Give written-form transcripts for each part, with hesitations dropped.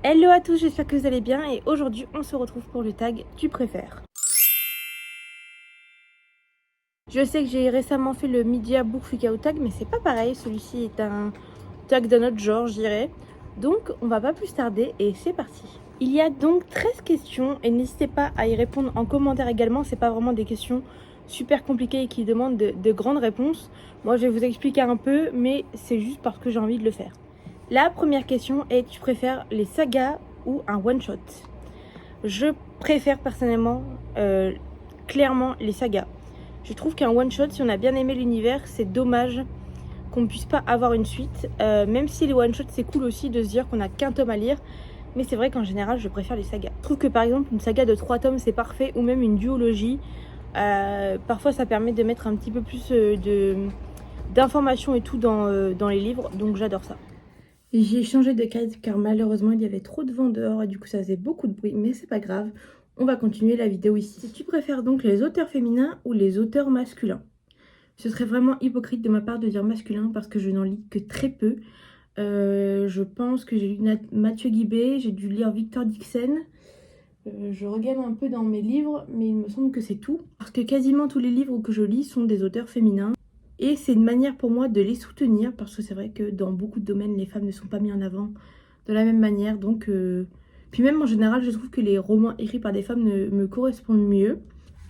Hello à tous, j'espère que vous allez bien et aujourd'hui on se retrouve pour le tag tu préfères. Je sais que j'ai récemment fait le Media Book Freakout tag mais c'est pas pareil, celui-ci est un tag d'un autre genre je dirais. Donc on va pas plus tarder et c'est parti. Il y a donc 13 questions et n'hésitez pas à y répondre en commentaire également, c'est pas vraiment des questions super compliquées et qui demandent de grandes réponses. Moi je vais vous expliquer un peu mais c'est juste parce que j'ai envie de le faire. La première question est, tu préfères les sagas ou un one-shot? Je préfère personnellement, clairement, les sagas. Je trouve qu'un one-shot, si on a bien aimé l'univers, c'est dommage qu'on ne puisse pas avoir une suite. Même si les one-shots, c'est cool aussi de se dire qu'on n'a qu'un tome à lire. Mais c'est vrai qu'en général, je préfère les sagas. Je trouve que par exemple, une saga de 3 tomes, c'est parfait. Ou même une duologie. Parfois, ça permet de mettre un petit peu plus d'informations et tout dans les livres. Donc j'adore ça. J'ai changé de case car malheureusement il y avait trop de vent dehors et du coup ça faisait beaucoup de bruit, mais c'est pas grave, on va continuer la vidéo ici. Si tu préfères donc les auteurs féminins ou les auteurs masculins? Ce serait vraiment hypocrite de ma part de dire masculin parce que je n'en lis que très peu. Je pense que j'ai lu Mathieu Guibé, j'ai dû lire Victor Dixon. Je regarde un peu dans mes livres, mais il me semble que c'est tout. Parce que quasiment tous les livres que je lis sont des auteurs féminins. Et c'est une manière pour moi de les soutenir, parce que c'est vrai que dans beaucoup de domaines, les femmes ne sont pas mises en avant de la même manière. Donc, puis même en général, je trouve que les romans écrits par des femmes me correspondent mieux.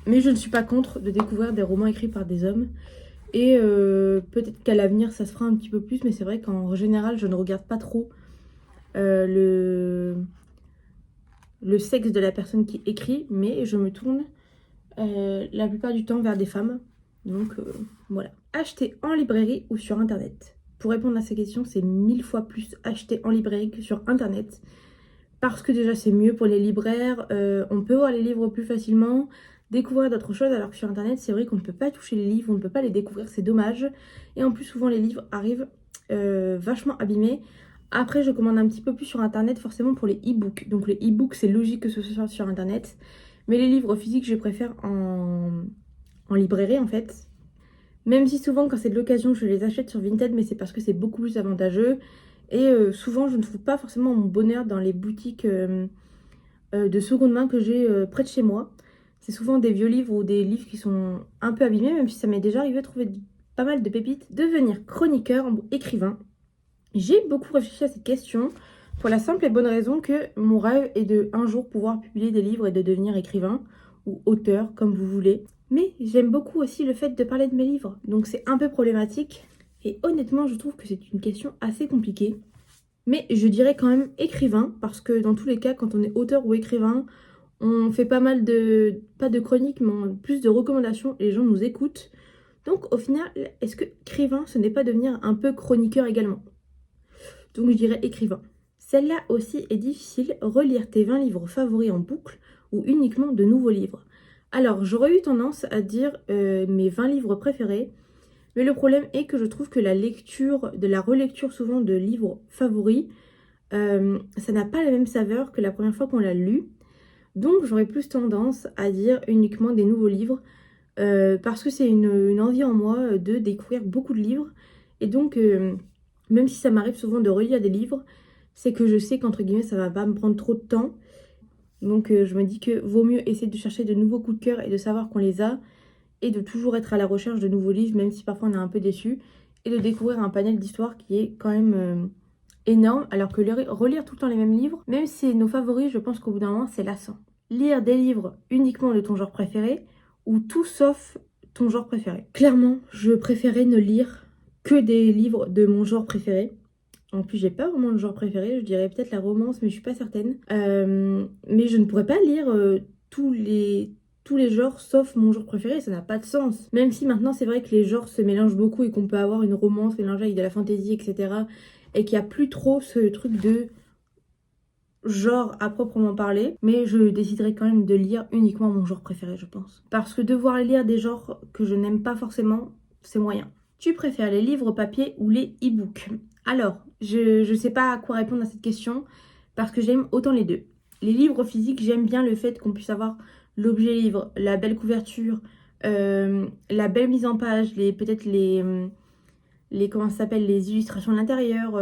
Mais je ne suis pas contre de découvrir des romans écrits par des hommes. Et peut-être qu'à l'avenir, ça se fera un petit peu plus, mais c'est vrai qu'en général, je ne regarde pas trop le sexe de la personne qui écrit, mais je me tourne la plupart du temps vers des femmes. Donc voilà. Acheter en librairie ou sur internet? Pour répondre à ces questions, c'est 1000 fois plus acheter en librairie que sur internet. Parce que déjà c'est mieux pour les libraires, on peut voir les livres plus facilement, découvrir d'autres choses, alors que sur internet c'est vrai qu'on ne peut pas toucher les livres, on ne peut pas les découvrir, c'est dommage. Et en plus souvent les livres arrivent vachement abîmés. Après je commande un petit peu plus sur internet forcément pour les e-books. Donc les e-books c'est logique que ce soit sur internet. Mais les livres physiques je préfère en librairie en fait. Même si souvent quand c'est de l'occasion je les achète sur Vinted, mais c'est parce que c'est beaucoup plus avantageux. Et souvent je ne trouve pas forcément mon bonheur dans les boutiques de seconde main que j'ai près de chez moi. C'est souvent des vieux livres ou des livres qui sont un peu abîmés, même si ça m'est déjà arrivé de trouver pas mal de pépites. Devenir chroniqueur ou écrivain? J'ai beaucoup réfléchi à cette question pour la simple et bonne raison que mon rêve est de un jour pouvoir publier des livres et de devenir écrivain ou auteur, comme vous voulez. Mais j'aime beaucoup aussi le fait de parler de mes livres, donc c'est un peu problématique. Et honnêtement, je trouve que c'est une question assez compliquée. Mais je dirais quand même écrivain, parce que dans tous les cas, quand on est auteur ou écrivain, on fait pas mal de, pas de chroniques, mais plus de recommandations, et les gens nous écoutent. Donc au final, est-ce que écrivain, ce n'est pas devenir un peu chroniqueur également? Donc je dirais écrivain. Celle-là aussi est difficile, relire tes 20 livres favoris en boucle ou uniquement de nouveaux livres. Alors j'aurais eu tendance à dire mes 20 livres préférés, mais le problème est que je trouve que la lecture, de la relecture souvent de livres favoris, ça n'a pas la même saveur que la première fois qu'on l'a lu. Donc j'aurais plus tendance à dire uniquement des nouveaux livres, parce que c'est une envie en moi de découvrir beaucoup de livres. Et donc, même si ça m'arrive souvent de relire des livres, c'est que je sais qu'entre guillemets, ça va pas me prendre trop de temps. Donc je me dis que vaut mieux essayer de chercher de nouveaux coups de cœur et de savoir qu'on les a, et de toujours être à la recherche de nouveaux livres, même si parfois on est un peu déçu, et de découvrir un panel d'histoires qui est quand même énorme, alors que relire tout le temps les mêmes livres, même si c'est nos favoris, je pense qu'au bout d'un moment, c'est lassant. Lire des livres uniquement de ton genre préféré, ou tout sauf ton genre préféré. Clairement, je préférais ne lire que des livres de mon genre préféré. En plus, j'ai pas vraiment de genre préféré, je dirais peut-être la romance, mais je suis pas certaine. Mais je ne pourrais pas lire tous les genres sauf mon genre préféré, ça n'a pas de sens. Même si maintenant c'est vrai que les genres se mélangent beaucoup et qu'on peut avoir une romance mélangée avec de la fantasy, etc. Et qu'il n'y a plus trop ce truc de genre à proprement parler. Mais je déciderai quand même de lire uniquement mon genre préféré, je pense. Parce que devoir lire des genres que je n'aime pas forcément, c'est moyen. Tu préfères les livres papier ou les e-books? Alors, je sais pas à quoi répondre à cette question parce que j'aime autant les deux. Les livres physiques, j'aime bien le fait qu'on puisse avoir l'objet livre, la belle couverture, la belle mise en page, peut-être les comment ça s'appelle, les illustrations de l'intérieur,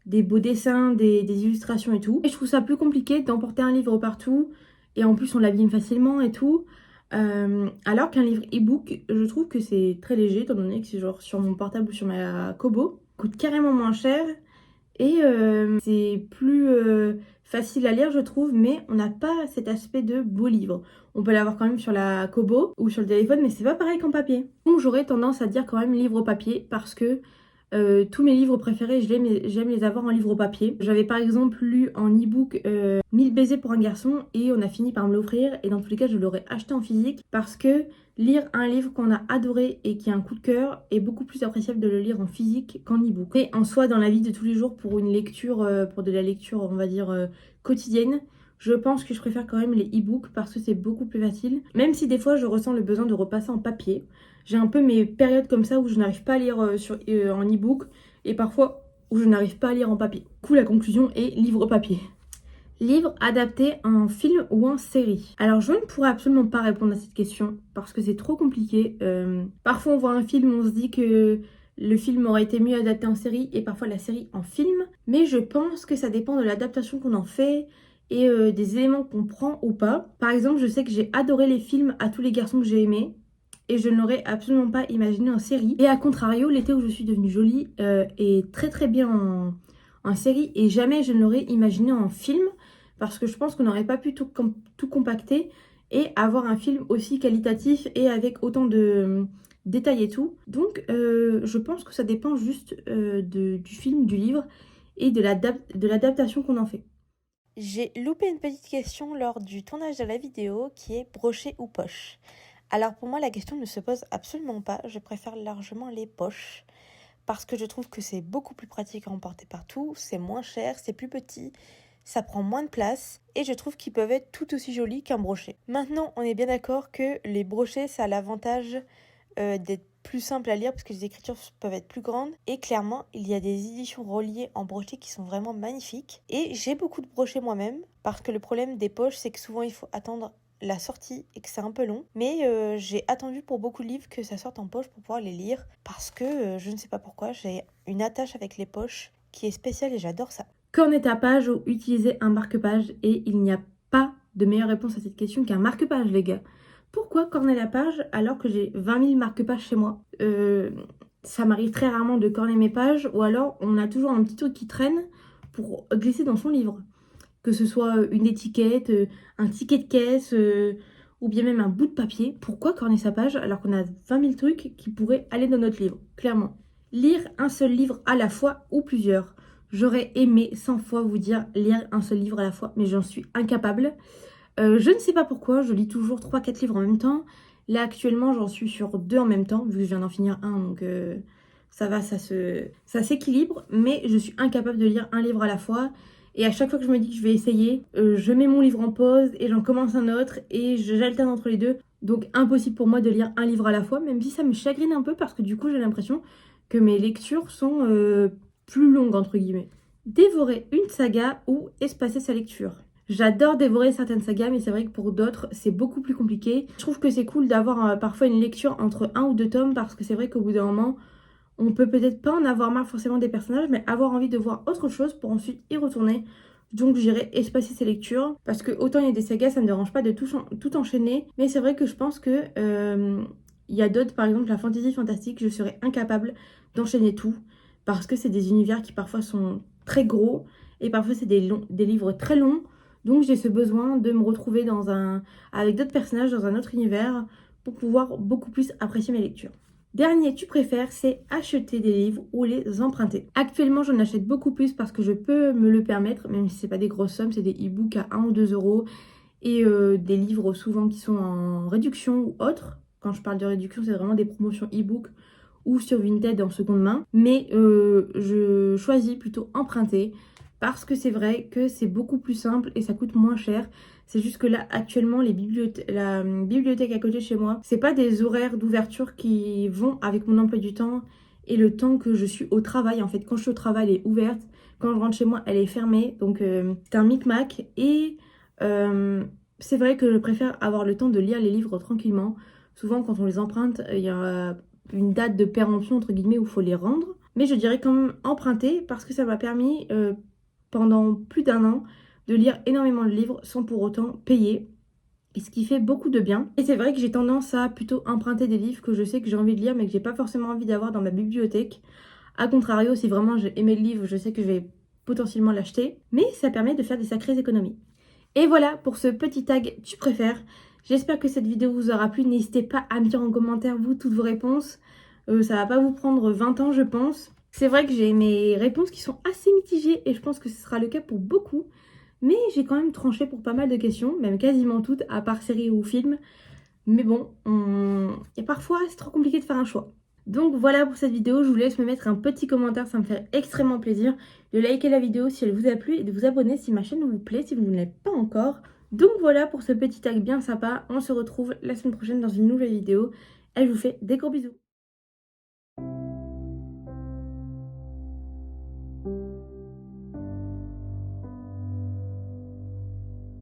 des beaux dessins, des illustrations et tout. Et je trouve ça plus compliqué d'emporter un livre partout et en plus on l'abîme facilement et tout. Alors qu'un livre e-book, je trouve que c'est très léger étant donné que c'est genre sur mon portable ou sur ma Kobo. Coûte carrément moins cher et c'est plus facile à lire je trouve, mais on n'a pas cet aspect de beau livre. On peut l'avoir quand même sur la Kobo ou sur le téléphone, mais c'est pas pareil qu'en papier. Donc j'aurais tendance à dire quand même livre papier parce que tous mes livres préférés, j'aime les avoir en livre papier. J'avais par exemple lu en e-book 1000 baisers pour un garçon et on a fini par me l'offrir et dans tous les cas je l'aurais acheté en physique parce que lire un livre qu'on a adoré et qui a un coup de cœur est beaucoup plus appréciable de le lire en physique qu'en e-book. Et en soi, dans la vie de tous les jours, pour une lecture, pour de la lecture, on va dire, quotidienne, je pense que je préfère quand même les e-books parce que c'est beaucoup plus facile. Même si des fois, je ressens le besoin de repasser en papier. J'ai un peu mes périodes comme ça où je n'arrive pas à lire en e-book et parfois où je n'arrive pas à lire en papier. Du coup, la conclusion est livre papier. Livre adapté en film ou en série? Alors je ne pourrais absolument pas répondre à cette question parce que c'est trop compliqué. Parfois on voit un film, on se dit que le film aurait été mieux adapté en série et parfois la série en film. Mais je pense que ça dépend de l'adaptation qu'on en fait et des éléments qu'on prend ou pas. Par exemple, je sais que j'ai adoré les films À tous les garçons que j'ai aimés. Et je ne l'aurais absolument pas imaginé en série. Et à contrario, L'été où je suis devenue jolie est très très bien en série. Et jamais je ne l'aurais imaginé en film. Parce que je pense qu'on n'aurait pas pu tout compacter et avoir un film aussi qualitatif et avec autant de détails et tout. Donc je pense que ça dépend juste du film, du livre et de l'adaptation qu'on en fait. J'ai loupé une petite question lors du tournage de la vidéo qui est brochet ou poche. Alors pour moi la question ne se pose absolument pas, je préfère largement les poches parce que je trouve que c'est beaucoup plus pratique à emporter partout, c'est moins cher, c'est plus petit, ça prend moins de place et je trouve qu'ils peuvent être tout aussi jolis qu'un brochet. Maintenant on est bien d'accord que les brochets ça a l'avantage d'être plus simple à lire parce que les écritures peuvent être plus grandes et clairement il y a des éditions reliées en brochet qui sont vraiment magnifiques et j'ai beaucoup de brochets moi-même parce que le problème des poches c'est que souvent il faut attendre la sortie et que c'est un peu long mais j'ai attendu pour beaucoup de livres que ça sorte en poche pour pouvoir les lire parce que je ne sais pas pourquoi j'ai une attache avec les poches qui est spéciale et j'adore ça. Cornet à page ou utiliser un marque-page et il n'y a pas de meilleure réponse à cette question qu'un marque-page les gars. Pourquoi corner la page alors que j'ai 20 000 marque-pages chez moi? Ça m'arrive très rarement de corner mes pages ou alors on a toujours un petit truc qui traîne pour glisser dans son livre. Que ce soit une étiquette, un ticket de caisse ou bien même un bout de papier. Pourquoi corner sa page alors qu'on a 20 000 trucs qui pourraient aller dans notre livre? Clairement. Lire un seul livre à la fois ou plusieurs. J'aurais aimé 100 fois vous dire lire un seul livre à la fois, mais j'en suis incapable. Je ne sais pas pourquoi, je lis toujours 3-4 livres en même temps. Là actuellement j'en suis sur 2 en même temps, vu que je viens d'en finir un, donc ça va, ça s'équilibre. Mais je suis incapable de lire un livre à la fois. Et à chaque fois que je me dis que je vais essayer, je mets mon livre en pause et j'en commence un autre et j'alterne entre les deux. Donc impossible pour moi de lire un livre à la fois, même si ça me chagrine un peu parce que du coup j'ai l'impression que mes lectures sont plus longues entre guillemets. Dévorer une saga ou espacer sa lecture. J'adore dévorer certaines sagas, mais c'est vrai que pour d'autres, c'est beaucoup plus compliqué. Je trouve que c'est cool d'avoir parfois une lecture entre 1 ou 2 tomes, parce que c'est vrai qu'au bout d'un moment, on peut peut-être pas en avoir marre forcément des personnages, mais avoir envie de voir autre chose pour ensuite y retourner. Donc j'irai espacer ces lectures, parce que autant il y a des sagas, ça ne me dérange pas de tout enchaîner, mais c'est vrai que je pense que il y a d'autres, par exemple la fantasy fantastique, je serais incapable d'enchaîner tout, parce que c'est des univers qui parfois sont très gros, et parfois c'est des livres très longs. Donc j'ai ce besoin de me retrouver avec d'autres personnages dans un autre univers pour pouvoir beaucoup plus apprécier mes lectures. Dernier tu préfères, c'est acheter des livres ou les emprunter. Actuellement j'en achète beaucoup plus parce que je peux me le permettre, même si c'est pas des grosses sommes, c'est des e-books à 1 ou 2 euros et des livres souvent qui sont en réduction ou autres. Quand je parle de réduction, c'est vraiment des promotions e-book ou sur Vinted en seconde main. Mais je choisis plutôt emprunter parce que c'est vrai que c'est beaucoup plus simple et ça coûte moins cher. C'est juste que là, actuellement, la bibliothèque à côté de chez moi, c'est pas des horaires d'ouverture qui vont avec mon emploi du temps et le temps que je suis au travail. En fait, quand je suis au travail, elle est ouverte. Quand je rentre chez moi, elle est fermée. Donc, c'est un micmac. Et c'est vrai que je préfère avoir le temps de lire les livres tranquillement. Souvent, quand on les emprunte, il y a une date de péremption, entre guillemets, où il faut les rendre. mais je dirais quand même emprunté parce que ça m'a permis pendant plus d'un an de lire énormément de livres sans pour autant payer. Et ce qui fait beaucoup de bien. Et c'est vrai que j'ai tendance à plutôt emprunter des livres que je sais que j'ai envie de lire mais que j'ai pas forcément envie d'avoir dans ma bibliothèque. A contrario, si vraiment j'ai aimé le livre, je sais que je vais potentiellement l'acheter. Mais ça permet de faire des sacrées économies. Et voilà pour ce petit tag tu préfères. J'espère que cette vidéo vous aura plu. N'hésitez pas à me dire en commentaire vous toutes vos réponses. Ça va pas vous prendre 20 ans je pense. C'est vrai que j'ai mes réponses qui sont assez mitigées et je pense que ce sera le cas pour beaucoup. Mais j'ai quand même tranché pour pas mal de questions, même quasiment toutes, à part séries ou films. Mais bon, et parfois c'est trop compliqué de faire un choix. Donc voilà pour cette vidéo, je vous laisse me mettre un petit commentaire, ça me fait extrêmement plaisir. De liker la vidéo si elle vous a plu et de vous abonner si ma chaîne vous plaît, si vous ne l'êtes pas encore. Donc voilà pour ce petit tag bien sympa, on se retrouve la semaine prochaine dans une nouvelle vidéo. Et je vous fais des gros bisous.